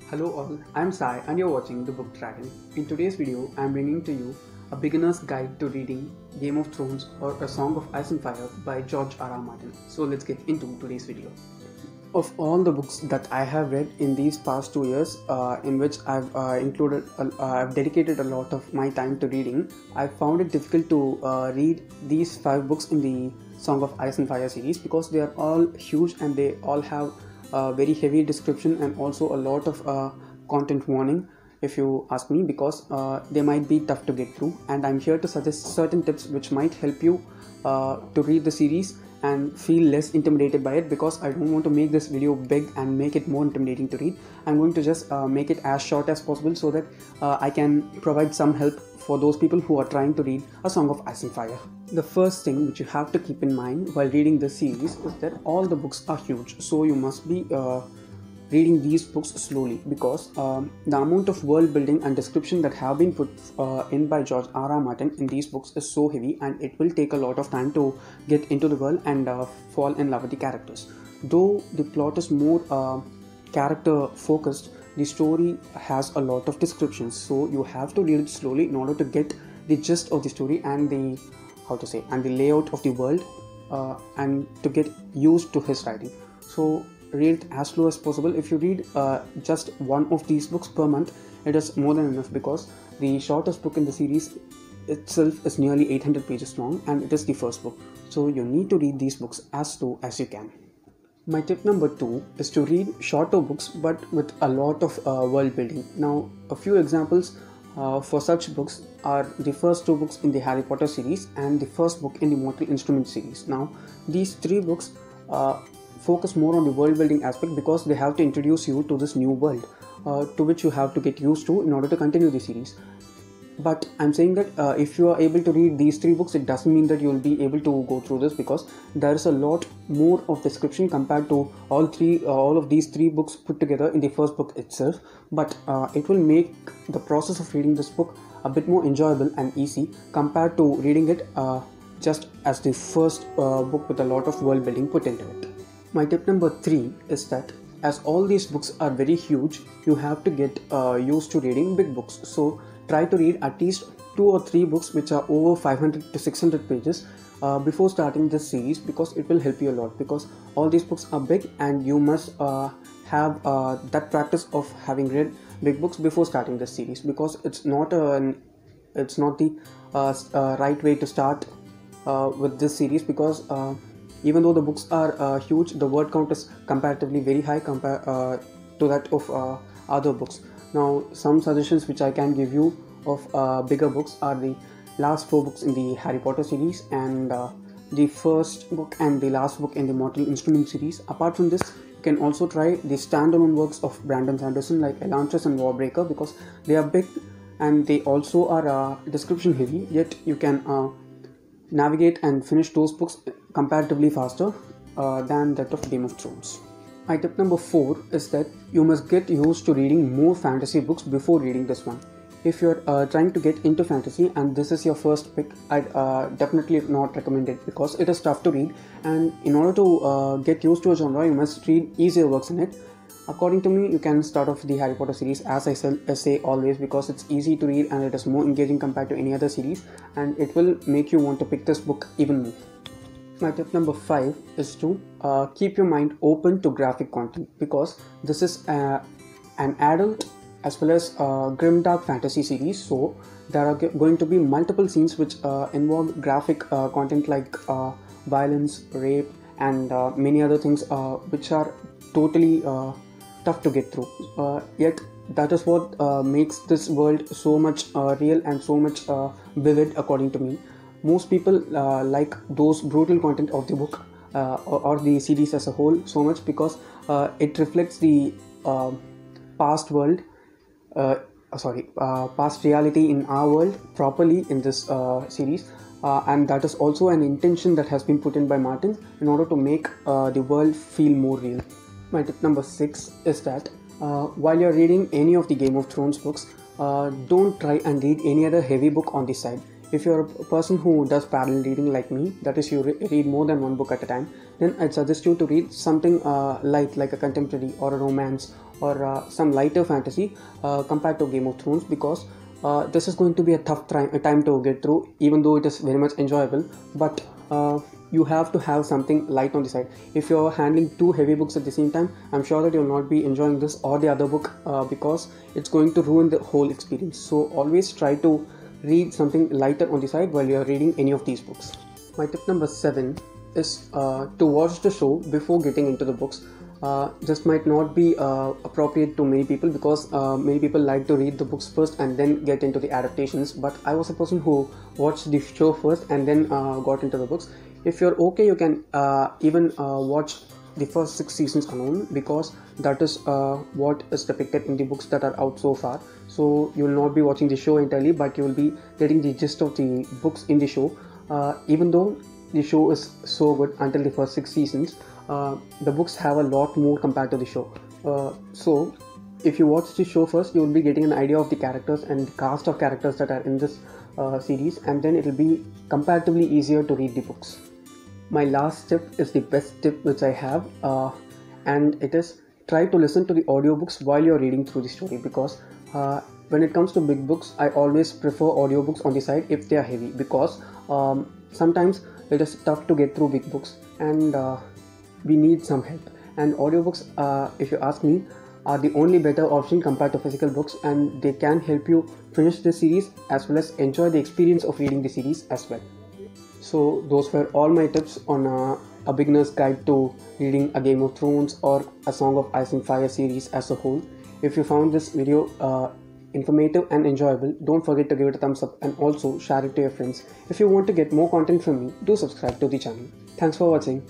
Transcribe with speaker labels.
Speaker 1: Hello all, I'm Sai and you're watching The Book Dragon. In today's video, I'm bringing to you a beginner's guide to reading Game of Thrones or A Song of Ice and Fire by George R.R. Martin. So let's get into today's video. Of all the books that I have read in these past 2 years, in which I've dedicated a lot of my time to reading, I found it difficult to read these 5 books in the Song of Ice and Fire series because they are all huge and they all have a very heavy description and also a lot of content warning, if you ask me, because they might be tough to get through. And I'm here to suggest certain tips which might help you to read the series and feel less intimidated by it, because I don't want to make this video big and make it more intimidating to read. I'm going to just make it as short as possible so that I can provide some help for those people who are trying to read A Song of Ice and Fire. The first thing which you have to keep in mind while reading this series is that all the books are huge, so you must be reading these books slowly, because the amount of world building and description that have been put in by George R.R. Martin in these books is so heavy, and it will take a lot of time to get into the world and fall in love with the characters. Though the plot is more character focused, the story has a lot of descriptions, so you have to read it slowly in order to get the gist of the story and the layout of the world, and to get used to his writing. So read it as slow as possible. If you read just one of these books per month, it is more than enough, because the shortest book in the series itself is nearly 800 pages long and it is the first book. So you need to read these books as slow as you can. My tip number 2 is to read shorter books but with a lot of world building. Now, a few examples for such books are the first 2 books in the Harry Potter series and the first book in the Mortal Instruments series. Now, these 3 books focus more on the world building aspect, because they have to introduce you to this new world to which you have to get used to in order to continue the series. But I'm saying that if you are able to read these 3 books, it doesn't mean that you will be able to go through this, because there is a lot more of description compared to all of these 3 books put together in the first book itself. But it will make the process of reading this book a bit more enjoyable and easy compared to reading it just as the first book with a lot of world building put into it. My tip number 3 is that as all these books are very huge, you have to get used to reading big books. So try to read at least 2 or 3 books which are over 500 to 600 pages before starting this series, because it will help you a lot, because all these books are big and you must have that practice of having read big books before starting this series, because it's not the right way to start with this series, because even though the books are huge, the word count is comparatively very high compared to that of other books. Now, some suggestions which I can give you of bigger books are the last 4 books in the Harry Potter series and the first book and the last book in the Mortal Instruments series. Apart from this, you can also try the standalone works of Brandon Sanderson like Elantris and Warbreaker, because they are big and they also are description heavy, yet you can navigate and finish those books comparatively faster than that of Game of Thrones. My tip number 4 is that you must get used to reading more fantasy books before reading this one. If you're trying to get into fantasy and this is your first pick, I'd definitely not recommend it, because it is tough to read, and in order to get used to a genre, you must read easier works in it. According to me, you can start off the Harry Potter series, as I say always, because it's easy to read and it is more engaging compared to any other series, and it will make you want to pick this book even more. My tip number 5 is to keep your mind open to graphic content, because this is an adult as well as grimdark fantasy series, so there are going to be multiple scenes which involve graphic content like violence, rape, and many other things which are totally tough to get through, yet that is what makes this world so much real and so much vivid, according to me. Most people like those brutal content of the book or the series as a whole so much, because it reflects the past reality in our world properly in this series, and that is also an intention that has been put in by Martin in order to make the world feel more real. My tip number 6 is that while you're reading any of the Game of Thrones books, don't try and read any other heavy book on the side. If you're a person who does parallel reading like me, that is, you read more than one book at a time, then I'd suggest you to read something light, like a contemporary or a romance or some lighter fantasy compared to Game of Thrones, because this is going to be a tough time to get through, even though it is very much enjoyable. But you have to have something light on the side. If you're handling two heavy books at the same time, I'm sure that you'll not be enjoying this or the other book, because it's going to ruin the whole experience. So always try to read something lighter on the side while you're reading any of these books. My tip number 7 is to watch the show before getting into the books. This might not be appropriate to many people, because many people like to read the books first and then get into the adaptations, but I was a person who watched the show first and then got into the books. If you're okay, you can even watch the first 6 seasons alone, because that is what is depicted in the books that are out so far. So you will not be watching the show entirely, but you will be getting the gist of the books in the show. Even though the show is so good until the first 6 seasons, the books have a lot more compared to the show. So if you watch the show first, you will be getting an idea of the characters and the cast of characters that are in this series, and then it will be comparatively easier to read the books. My last tip is the best tip which I have, and it is try to listen to the audiobooks while you're reading through the story, because when it comes to big books, I always prefer audiobooks on the side if they are heavy, because sometimes it is tough to get through big books and we need some help. And audiobooks, if you ask me, are the only better option compared to physical books, and they can help you finish the series as well as enjoy the experience of reading the series as well. So those were all my tips on a beginner's guide to reading a Game of Thrones or a Song of Ice and Fire series as a whole. If you found this video informative and enjoyable, don't forget to give it a thumbs up and also share it to your friends. If you want to get more content from me, do subscribe to the channel. Thanks for watching.